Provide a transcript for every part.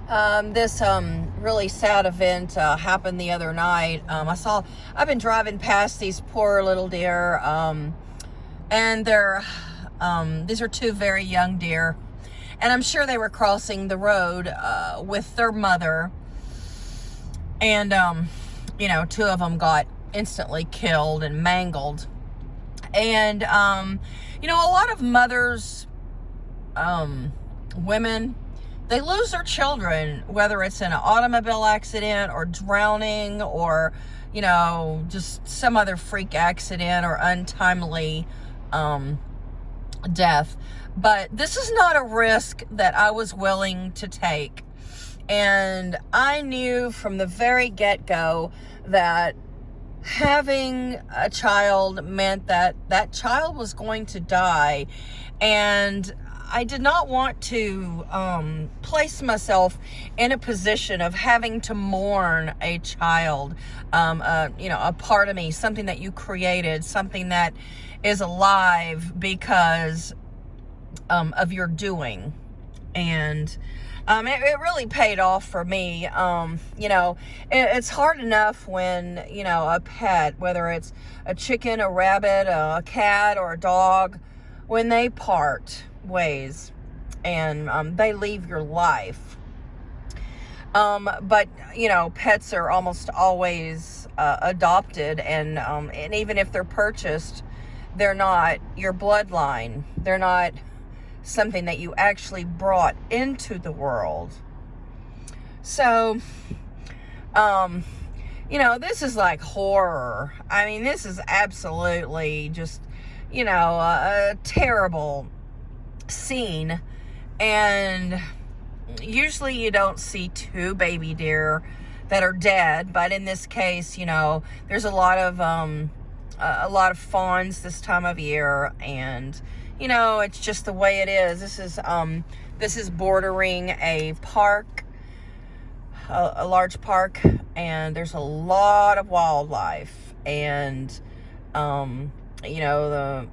This really sad event happened the other night. I've been driving past these poor little deer, and these are two very young deer, and I'm sure they were crossing the road with their mother, and two of them got instantly killed and mangled. And a lot of mothers, women, they lose their children, whether it's in an automobile accident or drowning or, just some other freak accident or untimely death. But this is not a risk that I was willing to take. And I knew from the very get-go that having a child meant that that child was going to die. And I did not want to place myself in a position of having to mourn a child, a part of me, something that you created, something that is alive because of your doing. And it really paid off for me. It's hard enough when, a pet, whether it's a chicken, a rabbit, a cat, or a dog, when they part ways and they leave your life. But pets are almost always adopted, and even if they're purchased, they're not your bloodline. They're not something that you actually brought into the world. So, this is like horror. I mean, this is absolutely just, a terrible scene. And usually you don't see two baby deer that are dead, but in this case, there's a lot of fawns this time of year, and it's just the way it is. This is bordering a park, a large park, and there's a lot of wildlife. And the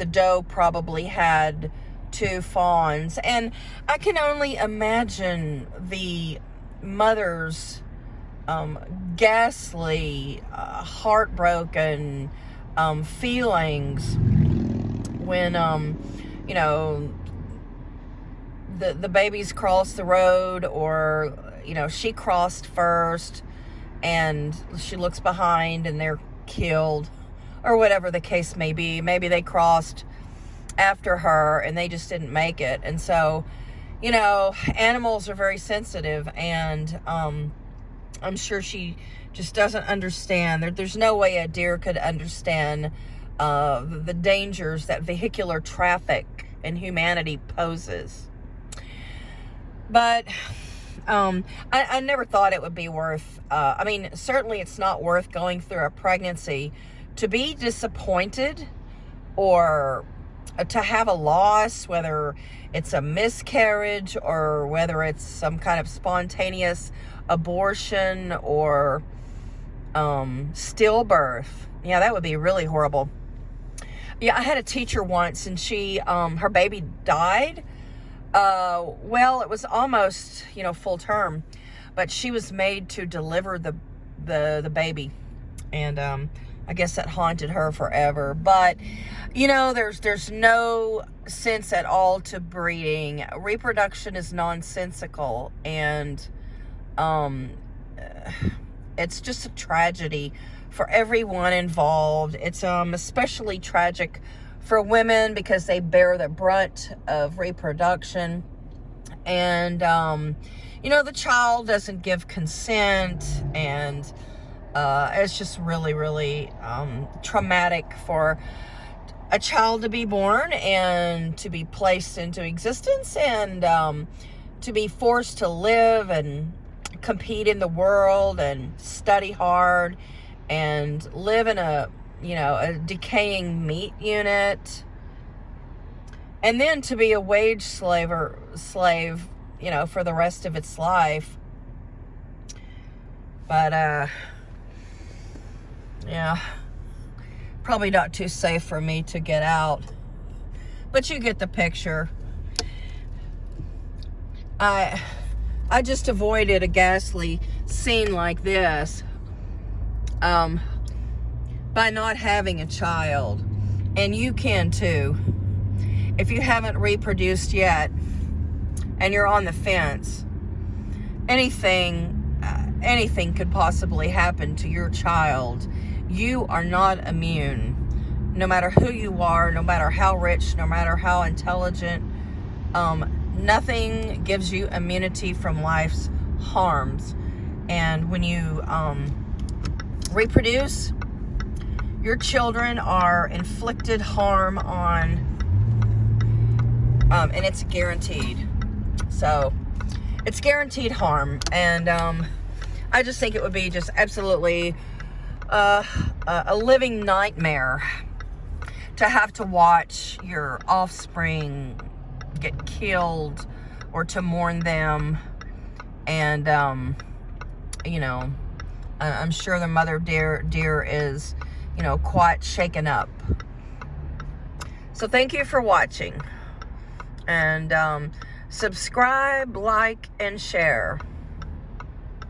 doe probably had two fawns, and I can only imagine the mother's ghastly, heartbroken feelings when the babies cross the road, or she crossed first and she looks behind and they're killed, or whatever the case may be. Maybe they crossed after her and they just didn't make it. And so animals are very sensitive, and I'm sure she just doesn't understand. There's no way a deer could understand the dangers that vehicular traffic and humanity poses. But I never thought it would be worth, certainly it's not worth going through a pregnancy to be disappointed, or to have a loss, whether it's a miscarriage or whether it's some kind of spontaneous abortion or stillbirth. Yeah, that would be really horrible. Yeah, I had a teacher once, and she, her baby died. It was almost, full term, but she was made to deliver the baby. And, I guess that haunted her forever. But, there's no sense at all to breeding. Reproduction is nonsensical, and, it's just a tragedy for everyone involved. It's especially tragic for women because they bear the brunt of reproduction. And the child doesn't give consent, and it's just really, really traumatic for a child to be born and to be placed into existence, and to be forced to live and compete in the world and study hard and live in a decaying meat unit, and then to be a wage slave for the rest of its life. But probably not too safe for me to get out, but you get the picture. I just avoided a ghastly scene like this by not having a child. And you can too. If you haven't reproduced yet and you're on the fence, anything could possibly happen to your child. You are not immune. No matter who you are, no matter how rich, no matter how intelligent, nothing gives you immunity from life's harms. And when you reproduce, your children are inflicted harm on, and it's guaranteed. So it's guaranteed harm. And I just think it would be just absolutely a living nightmare to have to watch your offspring get killed, or to mourn them. And you know, I'm sure the mother deer is, you know, quite shaken up. So thank you for watching, and subscribe, like, and share.